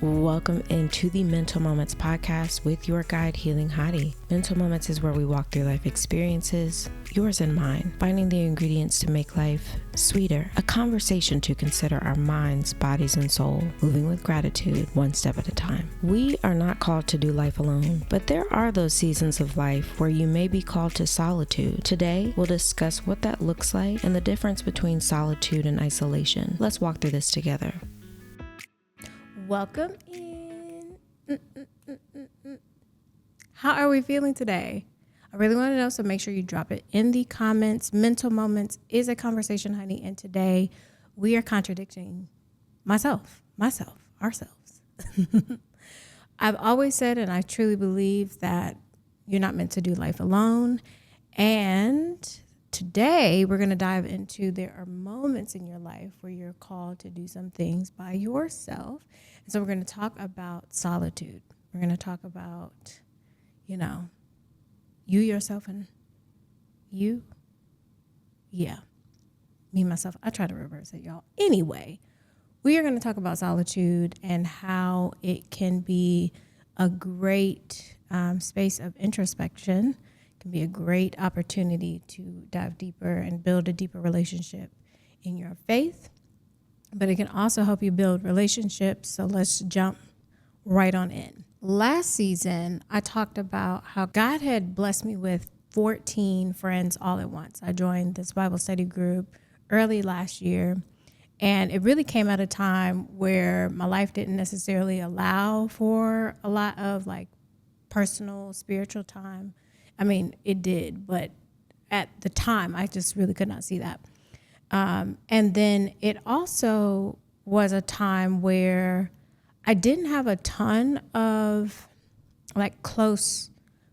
Welcome into the Mental Moments podcast with your guide, Healing Hottie. Mental Moments is where we walk through life experiences, yours and mine, finding the ingredients to make life sweeter, a conversation to consider our minds, bodies, and soul, moving with gratitude, one step at a time. We are not called to do life alone, but there are those seasons of life where you may be called to solitude. Today, we'll discuss what that looks like and the difference between solitude and isolation. Let's walk through this together. Welcome in. How are we feeling today? I really want to know, so make sure you drop it in the comments. Mental Moments is a conversation, honey, and today we are contradicting ourselves. I've always said, and I truly believe, that you're not meant to do life alone. And today we're going to dive into there are moments in your life where you're called to do some things by yourself. And so we're going to talk about solitude. We're going to talk about, you, yourself, and you. Yeah. Me, myself. I try to reverse it, y'all. Anyway, we are going to talk about solitude and how it can be a great space of introspection. It can be a great opportunity to dive deeper and build a deeper relationship in your faith. But it can also help you build relationships. So let's jump right on in. Last season, I talked about how God had blessed me with 14 friends all at once. I joined this Bible study group early last year, and it really came at a time where my life didn't necessarily allow for a lot of personal, spiritual time. I mean, it did, but at the time, I just really could not see that. And then it also was a time where I didn't have a ton of close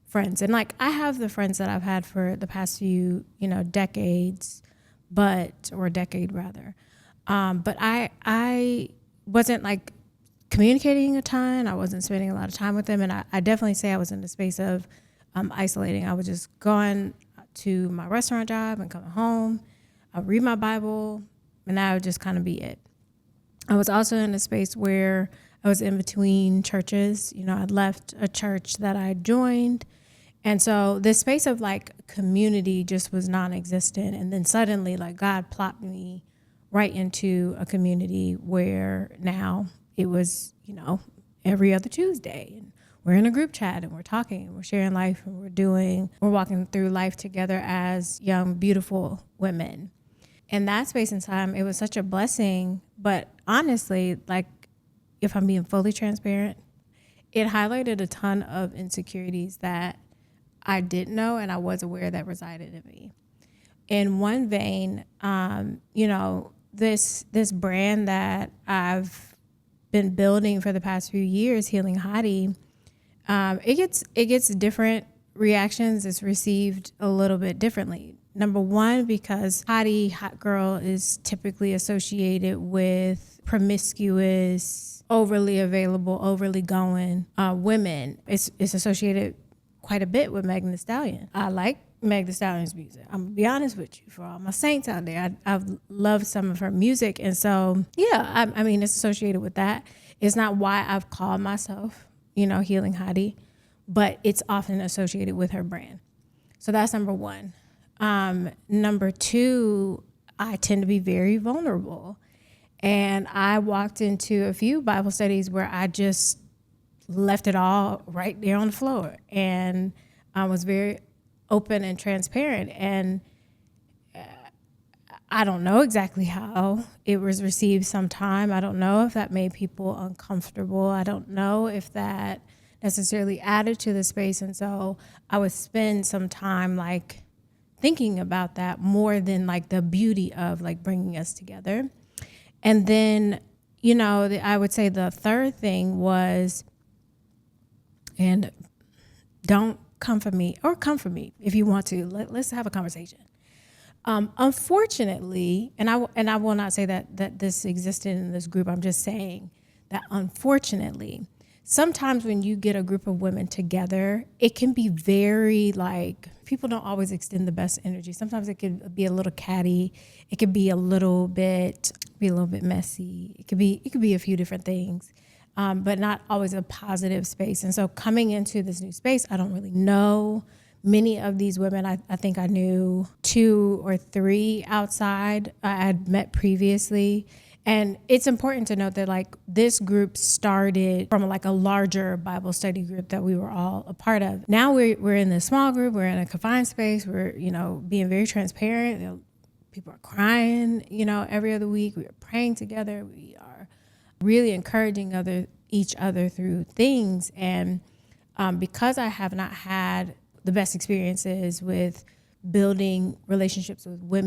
friends. And I have the friends that I've had for the past few, decades, or decade rather. But I wasn't communicating a ton. I wasn't spending a lot of time with them. And I definitely say I was in the space of isolating. I was just going to my restaurant job and coming home. I would read my Bible, and that would just kind of be it. I was also in a space where I was in between churches. I'd left a church that I joined. And so this space of community just was non-existent. And then suddenly God plopped me right into a community where now it was, every other Tuesday. And we're in a group chat and we're talking and we're sharing life and we're walking through life together as young, beautiful women. In that space and time, it was such a blessing. But honestly, if I'm being fully transparent, it highlighted a ton of insecurities that I didn't know and I was aware that resided in me. In one vein, this brand that I've been building for the past few years, Healing Hottie, it gets different reactions. It's received a little bit differently. Number one, because hot girl is typically associated with promiscuous, overly available, overly going women. It's associated quite a bit with Megan Thee Stallion. I like Meg Thee Stallion's music. I'm gonna be honest with you, for all my saints out there, I've loved some of her music. And so, yeah, I mean, it's associated with that. It's not why I've called myself, Healing Hottie, but it's often associated with her brand. So that's number one. Number two, I tend to be very vulnerable. And I walked into a few Bible studies where I just left it all right there on the floor. And I was very open and transparent. And I don't know exactly how it was received sometime. I don't know if that made people uncomfortable. I don't know if that necessarily added to the space. And so I would spend some time thinking about that more than the beauty of bringing us together. And then, I would say the third thing was, and don't come for me, or come for me if you want to. Let's have a conversation. Unfortunately, and I will not say that this existed in this group. I'm just saying that unfortunately, sometimes when you get a group of women together, it can be very people don't always extend the best energy. Sometimes it could be a little catty. It could be a little bit messy. It could be a few different things. but not always a positive space. And so coming into this new space, I don't really know many of these women. I think I knew 2 or 3 outside I had met previously. And it's important to note that like this group started from like a larger Bible study group that we were all a part of. Now we're in this small group, we're in a confined space, we're, being very transparent. People are crying, every other week. We are praying together. We are really encouraging each other through things. And because I have not had the best experiences with building relationships with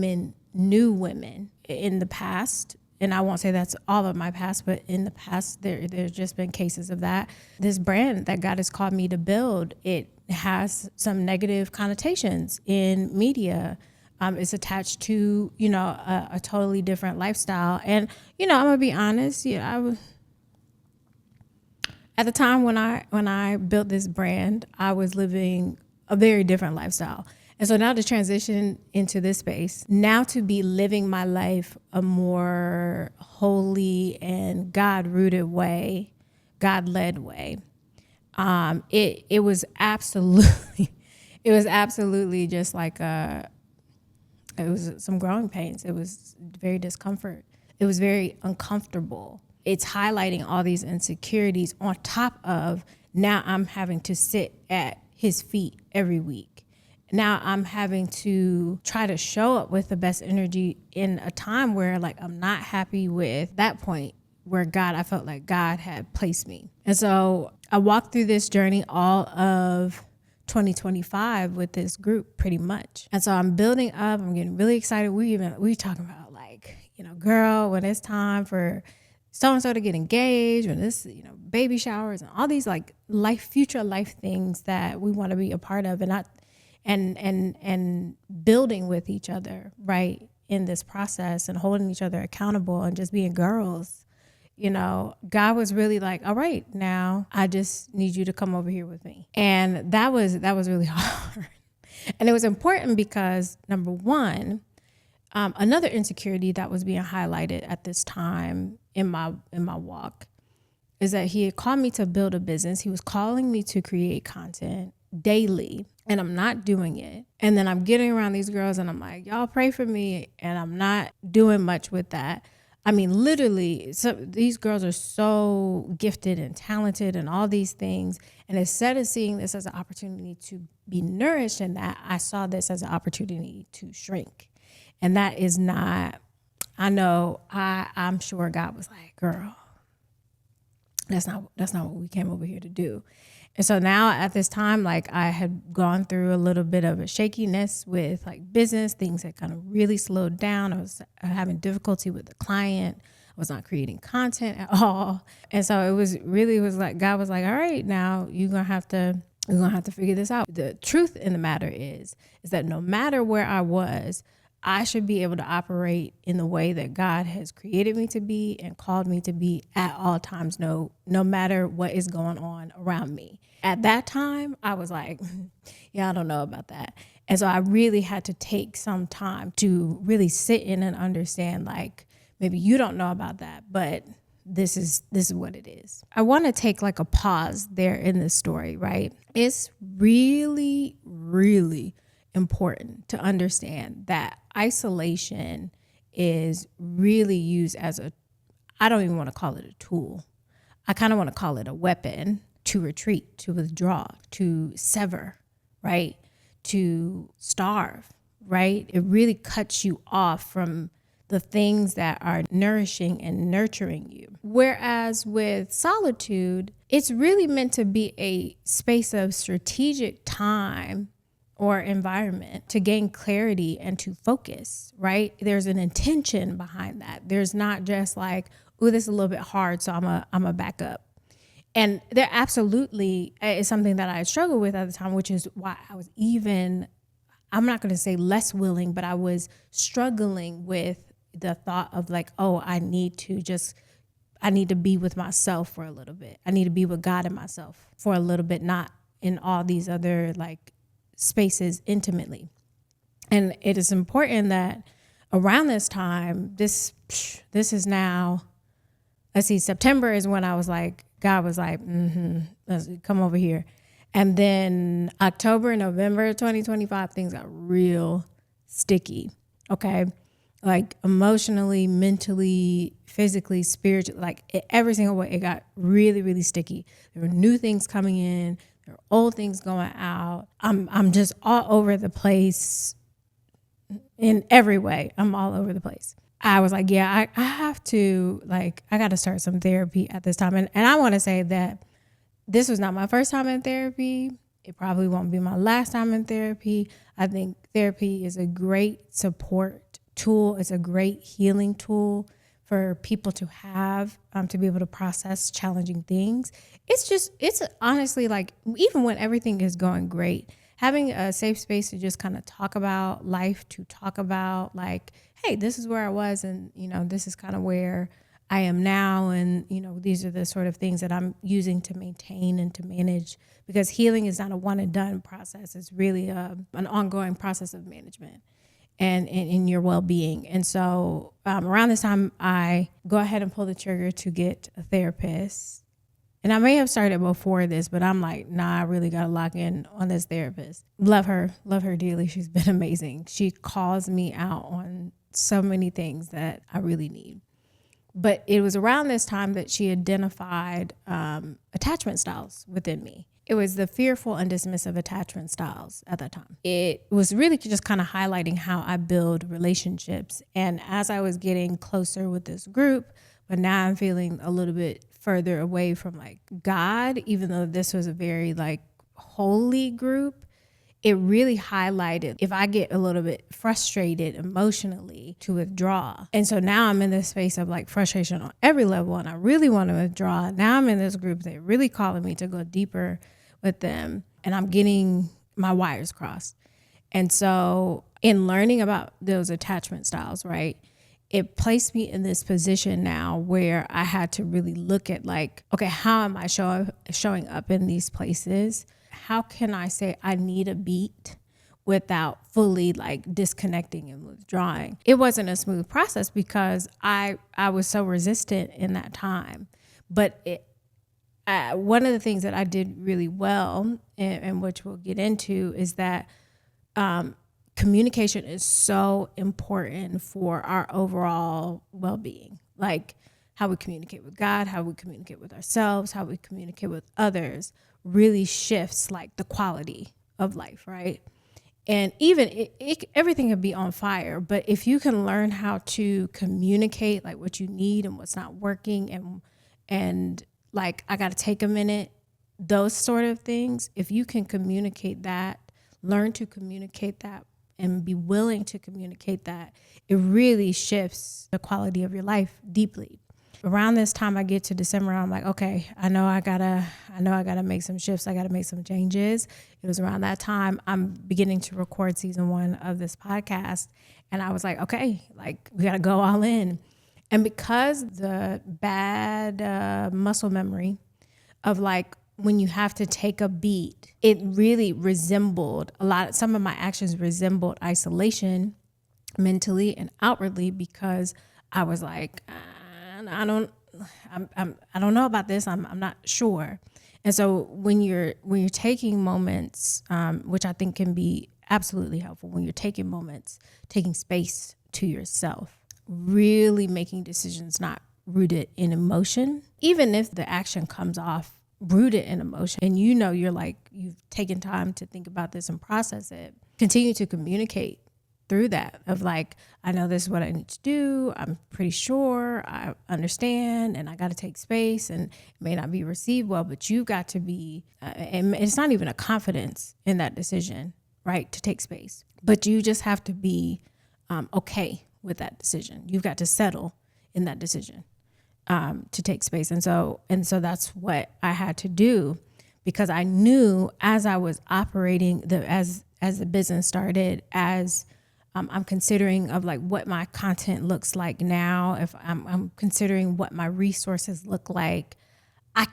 new women in the past, and I won't say that's all of my past, but in the past, there's just been cases of that. This brand that God has called me to build, it has some negative connotations in media. It's attached to, a totally different lifestyle. And, I'm going to be honest, at the time when I built this brand, I was living a very different lifestyle. And so now to transition into this space, now to be living my life a more holy and God-rooted way, God-led way, it was absolutely just like it was some growing pains. It was very discomfort. It was very uncomfortable. It's highlighting all these insecurities on top of now I'm having to sit at his feet every week. Now I'm having to try to show up with the best energy in a time where like I'm not happy with that point where I felt like God had placed me. And so I walked through this journey all of 2025 with this group pretty much. And so I'm building up, I'm getting really excited. We talking about like, girl, when it's time for so-and-so to get engaged, when this, baby showers and all these like future life things that we want to be a part of and building with each other, right, in this process and holding each other accountable and just being girls. God was really like, all right, now I just need you to come over here with me. And that was really hard. And it was important because number one, another insecurity that was being highlighted at this time in my walk is that he had called me to build a business. He was calling me to create content daily, and I'm not doing it. And then I'm getting around these girls and I'm like, y'all pray for me. And I'm not doing much with that. I mean, literally, these girls are so gifted and talented and all these things. And instead of seeing this as an opportunity to be nourished in that, I saw this as an opportunity to shrink. And that is not, I'm sure God was like, girl, that's not what we came over here to do. And so now at this time, like I had gone through a little bit of a shakiness with like business. Things had kind of really slowed down. I was having difficulty with the client. I was not creating content at all. And so it was like, God was like, all right, now you're going to have to figure this out. The truth in the matter is that no matter where I was, I should be able to operate in the way that God has created me to be and called me to be at all times, no matter what is going on around me. At that time, I was like, yeah, I don't know about that. And so I really had to take some time to really sit in and understand, like, maybe you don't know about that, but this is what it is. I want to take like a pause there in this story, right? It's really, really important to understand that isolation is really used as I don't even want to call it a tool. I kind of want to call it a weapon to retreat, to withdraw, to sever, right? To starve, right? It really cuts you off from the things that are nourishing and nurturing you. Whereas with solitude, it's really meant to be a space of strategic time or environment to gain clarity and to focus, right? There's an intention behind that. There's not just like, oh, this is a little bit hard, so I'm a back up. And there absolutely is something that I struggled with at the time, which is why I was I'm not going to say less willing, but I was struggling with the thought of like, oh, I need to be with myself for a little bit. I need to be with God and myself for a little bit, not in all these other like spaces intimately. And it is important that around this time, this is now, let's see, September is when I was like, God was like, let's come over here. And then October, November 2025, things got real sticky. Okay. Like emotionally, mentally, physically, spiritually, like every single way, it got really, really sticky. There were new things coming in. There were old things going out. I'm just all over the place in every way. I'm all over the place. I was like, yeah, I have to, like, I got to start some therapy at this time. And I want to say that this was not my first time in therapy. It probably won't be my last time in therapy. I think therapy is a great support tool. It's a great healing tool for people to have, to be able to process challenging things. It's honestly like, even when everything is going great, having a safe space to just kind of talk about life, to talk about like, hey, this is where I was, and this is kind of where I am now, and these are the sort of things that I'm using to maintain and to manage, because healing is not a one and done process. It's really an ongoing process of management and in your well-being. And so around this time, I go ahead and pull the trigger to get a therapist. And I may have started before this, but I'm like, nah, I really got to lock in on this therapist. Love her dearly. She's been amazing. She calls me out on so many things that I really need. But it was around this time that she identified attachment styles within me. It was the fearful and dismissive attachment styles at that time. It was really just kind of highlighting how I build relationships. And as I was getting closer with this group, but now I'm feeling a little bit further away from like God, even though this was a very like holy group, it really highlighted if I get a little bit frustrated emotionally to withdraw. And so now I'm in this space of like frustration on every level, and I really want to withdraw. Now I'm in this group that really calling me to go deeper with them, and I'm getting my wires crossed. And so in learning about those attachment styles, right, it placed me in this position now where I had to really look at like, okay, how am I showing up in these places? How can I say I need a beat without fully like disconnecting and withdrawing? It wasn't a smooth process because I was so resistant in that time. But one of the things that I did really well, and which we'll get into, is that communication is so important for our overall well-being. Like how we communicate with God, how we communicate with ourselves, how we communicate with others really shifts like the quality of life, right? And even everything can be on fire, but if you can learn how to communicate like what you need and what's not working, and like I got to take a minute, those sort of things, if you can communicate that, learn to communicate that, and be willing to communicate that, it really shifts the quality of your life deeply. Around this time I get to December, I'm like, okay, I know I gotta make some shifts. I gotta make some changes. It was around that time I'm beginning to record season 1 of this podcast. And I was like, okay, like we gotta go all in. And because the bad muscle memory of like when you have to take a beat, it really resembled some of my actions resembled isolation mentally and outwardly, because I was like, I don't know about this. I'm not sure. And so when you're taking moments, which I think can be absolutely helpful, when you're taking moments, taking space to yourself, really making decisions not rooted in emotion, even if the action comes off rooted in emotion, and you're like, you've taken time to think about this and process it, continue to communicate through that of like, I know this is what I need to do. I'm pretty sure I understand, and I got to take space, and it may not be received well, but you've got to be, and it's not even a confidence in that decision, right? To take space, but you just have to be okay with that decision. You've got to settle in that decision to take space. And so that's what I had to do, because I knew as I was operating as the business started, as I'm considering of like what my content looks like now, if I'm considering what my resources look like, I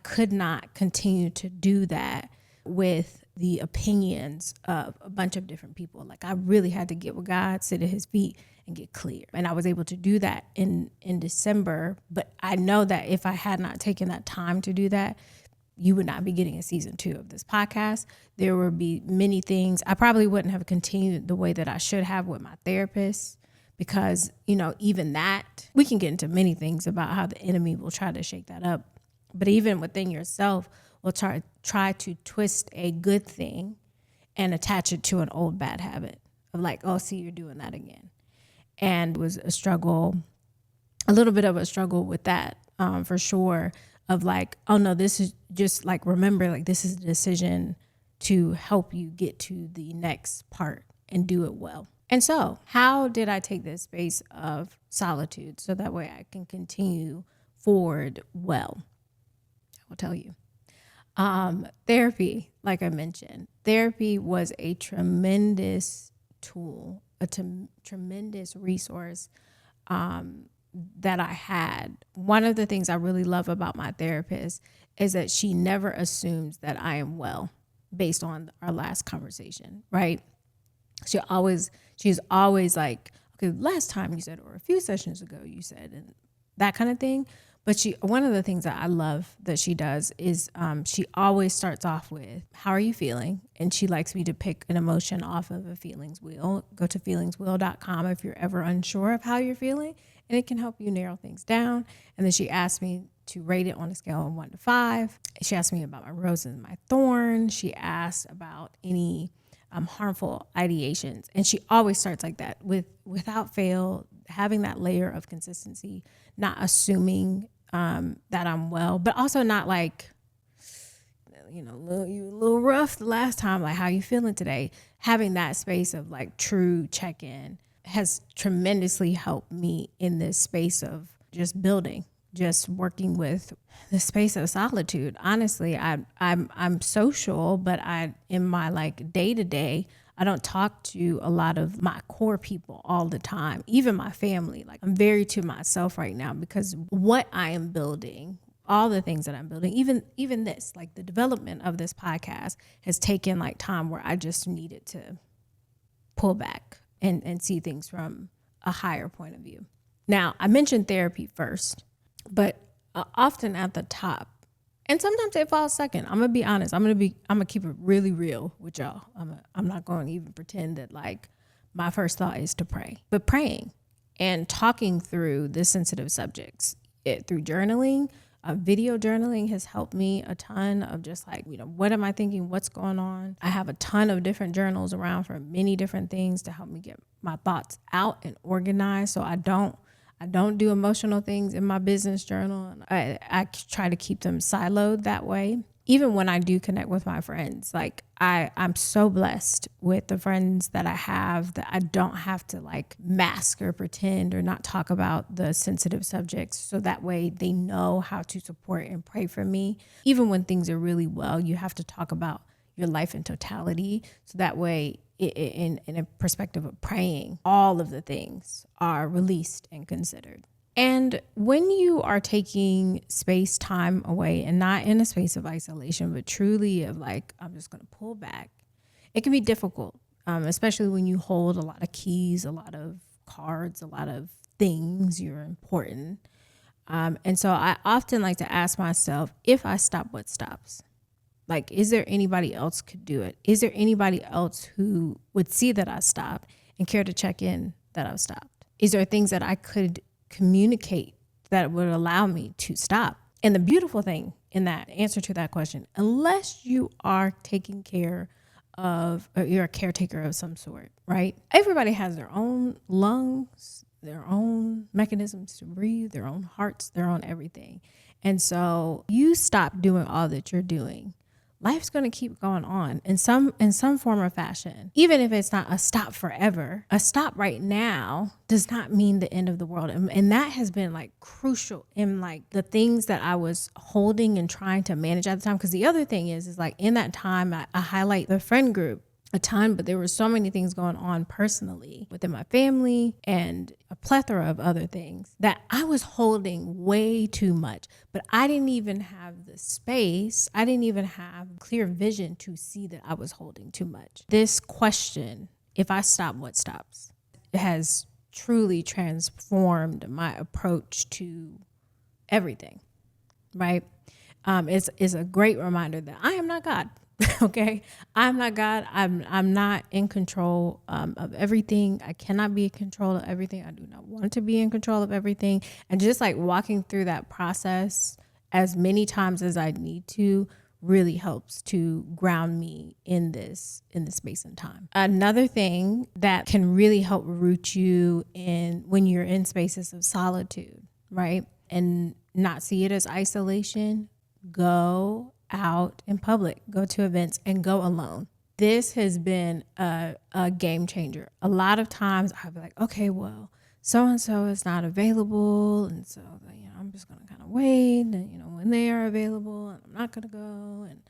could not continue to do that with the opinions of a bunch of different people. Like I really had to get with God, sit at his feet and get clear. And I was able to do that in December. But I know that if I had not taken that time to do that, you would not be getting a season 2 of this podcast. There would be many things. I probably wouldn't have continued the way that I should have with my therapist, because, even that, we can get into many things about how the enemy will try to shake that up. But even within yourself, will try to twist a good thing and attach it to an old bad habit of like, oh, see, you're doing that again. And it was a little bit of a struggle with that, for sure, of like, oh no, this is just like, remember, like this is a decision to help you get to the next part and do it well. And so how did I take this space of solitude so that way I can continue forward well? I will tell you. Therapy, like I mentioned, therapy was a tremendous tool, a tremendous resource that I had. One of the things I really love about my therapist is that she never assumes that I am well based on our last conversation, right? She's always like, okay, last time you said, or a few sessions ago you said, and that kind of thing. But one of the things that I love that she does is she always starts off with, how are you feeling? And she likes me to pick an emotion off of a feelings wheel. Go to feelingswheel.com if you're ever unsure of how you're feeling, and it can help you narrow things down. And then she asked me to rate it on a scale of 1 to 5. She asked me about my roses and my thorns. She asked about any harmful ideations. And she always starts like that, without fail, having that layer of consistency, not assuming that I'm well, but also not like, you were a little rough the last time, like how you feeling today? Having that space of like true check-in has tremendously helped me in this space of just building, just working with the space of solitude. Honestly, I'm social, but in my like day-to-day, I don't talk to a lot of my core people all the time, even my family. Like I'm very to myself right now, because what I am building, all the things that I'm building, even this, like the development of this podcast has taken like time where I just needed to pull back and see things from a higher point of view. Now, I mentioned therapy first, but often at the top, and sometimes it falls second. I'm gonna be honest. I'm gonna keep it really real with y'all. I'm not going to even pretend that like my first thought is to pray, but praying and talking through the sensitive subjects through journaling, video journaling has helped me a ton of just like, what am I thinking? What's going on? I have a ton of different journals around for many different things to help me get my thoughts out and organized. So I don't do emotional things in my business journal. I try to keep them siloed that way. Even when I do connect with my friends, like I'm so blessed with the friends that I have that I don't have to like mask or pretend or not talk about the sensitive subjects. So that way they know how to support and pray for me. Even when things are really well, you have to talk about your life in totality. So that way, in a perspective of praying, all of the things are released and considered. And when you are taking space, time away, and not in a space of isolation, but truly of like, I'm just going to pull back, it can be difficult, especially when you hold a lot of keys, a lot of cards, a lot of things. You're important. And so I often like to ask myself, if I stop, what stops? Like, is there anybody else could do it? Is there anybody else who would see that I stopped and care to check in that I've stopped? Is there things that I could communicate that would allow me to stop? And the beautiful thing in that answer to that question, unless you are taking care of, or you're a caretaker of some sort, right? Everybody has their own lungs, their own mechanisms to breathe, their own hearts, their own everything. And so you stop doing all that you're doing, life's going to keep going on in some form or fashion. Even if it's not a stop forever, a stop right now does not mean the end of the world. And that has been like crucial in like the things that I was holding and trying to manage at the time. Because the other thing is like in that time, I highlight the friend group a ton, but there were so many things going on personally within my family and a plethora of other things that I was holding way too much. But I didn't even have the space. I didn't even have clear vision to see that I was holding too much. This question, if I stop, what stops? It has truly transformed my approach to everything, right? It's a great reminder that I am not God. Okay, I'm not God. I'm not in control of everything. I cannot be in control of everything. I do not want to be in control of everything. And just like walking through that process as many times as I need to really helps to ground me in this space and time. Another thing that can really help root you in when you're in spaces of solitude, right? And not see it as isolation, go out in public, go to events and go alone. This has been a game changer. A lot of times I'll be like, okay, well, so-and-so is not available. And so, I'm just going to kind of wait and, when they are available, and I'm not going to go and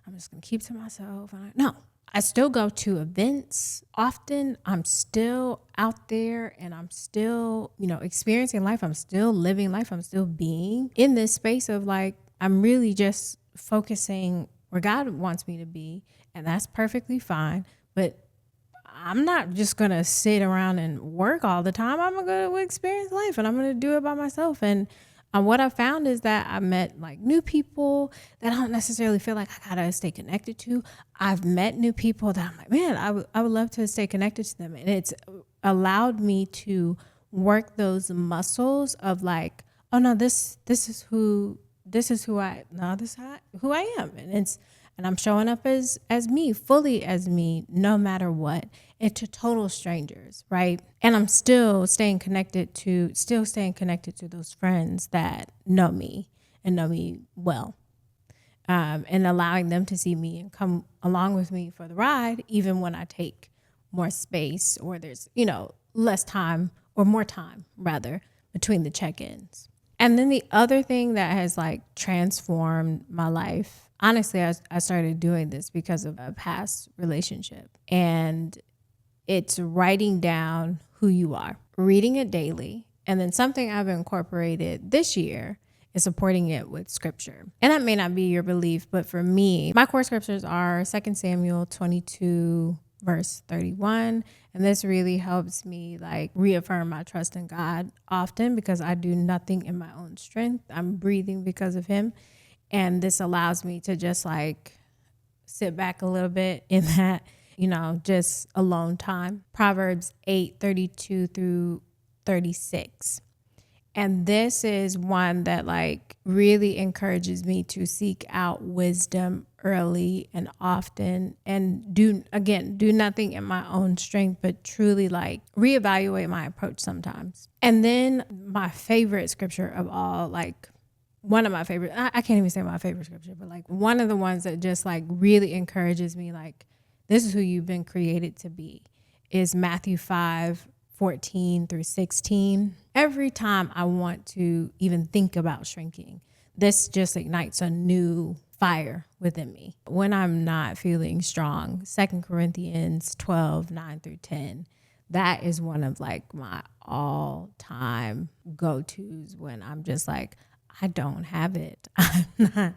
I'm just going to keep to myself. And I still go to events often. I'm still out there and I'm still, experiencing life. I'm still living life. I'm still being in this space of like, I'm really just focusing where God wants me to be. And that's perfectly fine. But I'm not just going to sit around and work all the time. I'm going to experience life and I'm going to do it by myself. And what I found is that I met like new people that I don't necessarily feel like I got to stay connected to. I've met new people that I'm like, man, I would love to stay connected to them. And it's allowed me to work those muscles of like, oh no, this is who I am. And I'm showing up as me, fully as me, no matter what, and to total strangers, right? And I'm still staying connected to those friends that know me and know me well. And allowing them to see me and come along with me for the ride, even when I take more space or there's, less time or more time rather between the check-ins. And then the other thing that has like transformed my life, honestly, I started doing this because of a past relationship, and it's writing down who you are, reading it daily. And then something I've incorporated this year is supporting it with scripture. And that may not be your belief, but for me, my core scriptures are 2 Samuel 22, verse 31. And this really helps me like reaffirm my trust in God often because I do nothing in my own strength. I'm breathing because of him. And this allows me to just like sit back a little bit in that, just alone time. Proverbs 8:32 through 36. And this is one that like really encourages me to seek out wisdom early and often and do nothing in my own strength, but truly like reevaluate my approach sometimes. And then my favorite scripture of all, like one of my favorite, I can't even say my favorite scripture, but like one of the ones that just like really encourages me, like this is who you've been created to be, is Matthew 5:14 through 16. Every time I want to even think about shrinking, this just ignites a new fire within me. When I'm not feeling strong, 2 Corinthians 12:9 through 10, that is one of like my all-time go-tos when I'm just like, I don't have it. I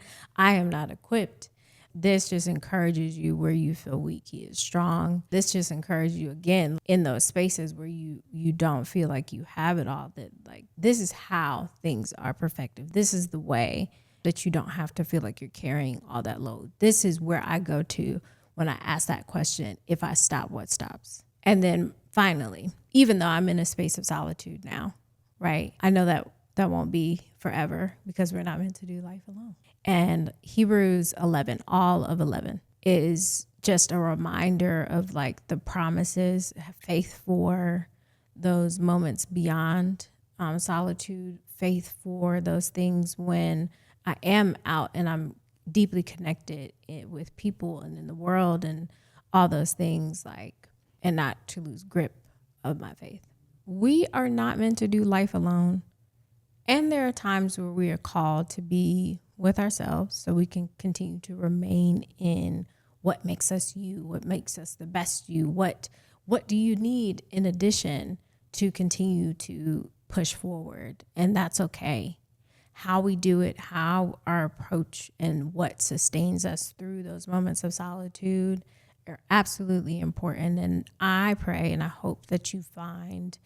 am not equipped. This just encourages you where you feel weak. He is strong. This just encourages you again in those spaces where you don't feel like you have it all, that like this is how things are perfected. This is the way that you don't have to feel like you're carrying all that load. This is where I go to when I ask that question, if I stop, what stops? And then finally, even though I'm in a space of solitude now, right? I know that won't be forever because we're not meant to do life alone. And Hebrews 11, all of 11, is just a reminder of like the promises, faith for those moments beyond solitude, faith for those things when I am out and I'm deeply connected with people and in the world and all those things, like, and not to lose grip of my faith. We are not meant to do life alone. And there are times where we are called to be with ourselves so we can continue to remain in what makes us you, what makes us the best you, what do you need in addition to continue to push forward. And that's okay. How we do it, how our approach and what sustains us through those moments of solitude are absolutely important. And I pray and I hope that you find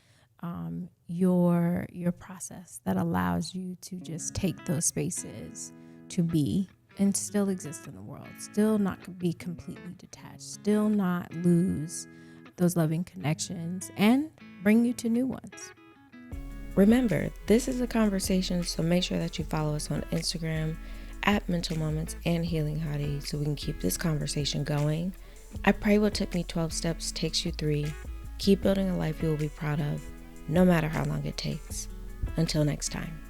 your process that allows you to just take those spaces to be and still exist in the world, still not be completely detached, still not lose those loving connections, and bring you to new ones. Remember, this is a conversation, so make sure that you follow us on Instagram at Mental Moments and Healing Hottie so we can keep this conversation going. I pray what took me 12 steps takes you 3. Keep building a life you will be proud of, no matter how long it takes. Until next time.